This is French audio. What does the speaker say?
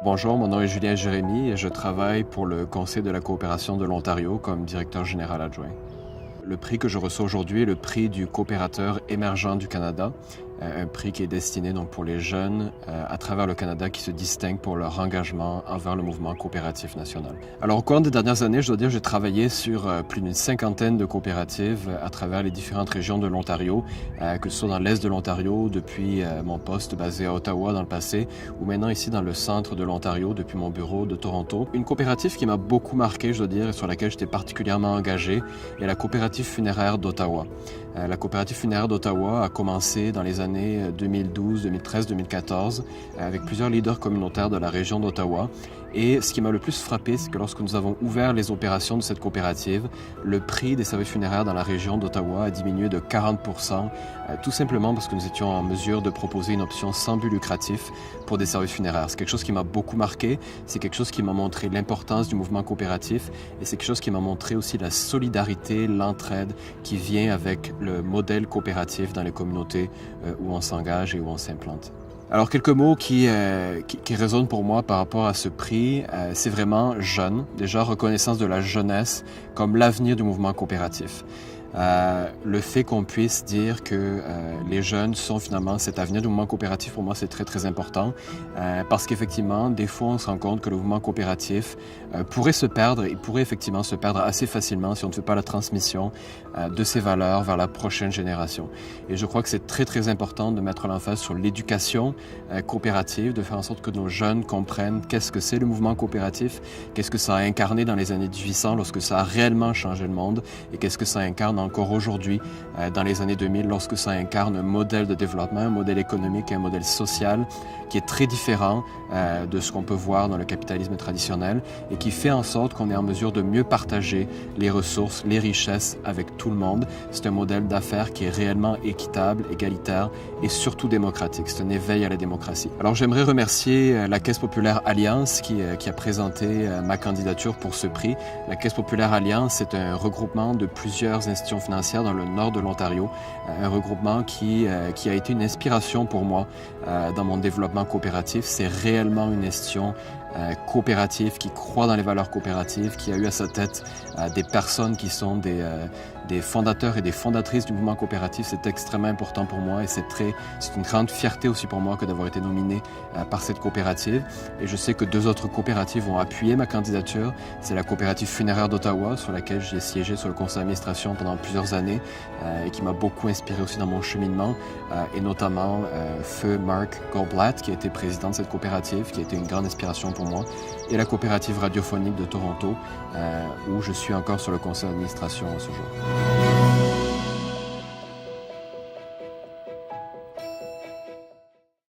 Bonjour, mon nom est Julien Jérémy et je travaille pour le Conseil de la coopération de l'Ontario comme directeur général adjoint. Le prix que je reçois aujourd'hui est le prix du coopérateur émergent du Canada, un prix qui est destiné donc pour les jeunes à travers le Canada qui se distinguent pour leur engagement envers le mouvement coopératif national. Alors au cours des dernières années, je dois dire, j'ai travaillé sur plus d'une cinquantaine de coopératives à travers les différentes régions de l'Ontario, que ce soit dans l'est de l'Ontario depuis mon poste basé à Ottawa dans le passé, ou maintenant ici dans le centre de l'Ontario depuis mon bureau de Toronto. Une coopérative qui m'a beaucoup marqué, je dois dire, et sur laquelle j'étais particulièrement engagé, est la coopérative funéraire d'Ottawa. La coopérative funéraire d'Ottawa a commencé dans les années 2012, 2013, 2014 avec plusieurs leaders communautaires de la région d'Ottawa. Et ce qui m'a le plus frappé, c'est que lorsque nous avons ouvert les opérations de cette coopérative, le prix des services funéraires dans la région d'Ottawa a diminué de 40%, tout simplement parce que nous étions en mesure de proposer une option sans but lucratif pour des services funéraires. C'est quelque chose qui m'a beaucoup marqué, c'est quelque chose qui m'a montré l'importance du mouvement coopératif et c'est quelque chose qui m'a montré aussi la solidarité, l'entraide qui vient avec le modèle coopératif dans les communautés où on s'engage et où on s'implante. Alors quelques mots qui résonnent pour moi par rapport à ce prix, c'est vraiment jeune, déjà reconnaissance de la jeunesse comme l'avenir du mouvement coopératif. Le fait qu'on puisse dire que les jeunes sont finalement cet avenir du mouvement coopératif, pour moi c'est très très important parce qu'effectivement des fois on se rend compte que le mouvement coopératif pourrait se perdre, il pourrait effectivement se perdre assez facilement si on ne fait pas la transmission de ces valeurs vers la prochaine génération. Et je crois que c'est très très important de mettre l'emphase sur l'éducation coopérative, de faire en sorte que nos jeunes comprennent qu'est-ce que c'est le mouvement coopératif, qu'est-ce que ça a incarné dans les années 1800 lorsque ça a réellement changé le monde et qu'est-ce que ça incarne encore aujourd'hui dans les années 2000 lorsque ça incarne un modèle de développement, un modèle économique et un modèle social qui est très différent de ce qu'on peut voir dans le capitalisme traditionnel et qui fait en sorte qu'on est en mesure de mieux partager les ressources, les richesses avec tout le monde. C'est un modèle d'affaires qui est réellement équitable, égalitaire et surtout démocratique. C'est un éveil à la démocratie. Alors j'aimerais remercier la Caisse populaire Alliance qui a présenté ma candidature pour ce prix. La Caisse populaire Alliance, c'est un regroupement de plusieurs institutions financières dans le nord de l'Ontario, un regroupement qui a été une inspiration pour moi dans mon développement coopératif. C'est réellement une institution coopérative, qui croit dans les valeurs coopératives, qui a eu à sa tête des personnes qui sont des fondateurs et des fondatrices du mouvement coopératif. C'est extrêmement important pour moi et c'est une grande fierté aussi pour moi que d'avoir été nominé par cette coopérative. Et je sais que deux autres coopératives ont appuyé ma candidature. C'est la coopérative funéraire d'Ottawa, sur laquelle j'ai siégé sur le conseil d'administration pendant plusieurs années et qui m'a beaucoup inspiré aussi dans mon cheminement, et notamment feu Mark Goldblatt, qui a été président de cette coopérative, qui a été une grande inspiration pour moi, et la coopérative radiophonique de Toronto, où je suis encore sur le conseil d'administration à ce jour.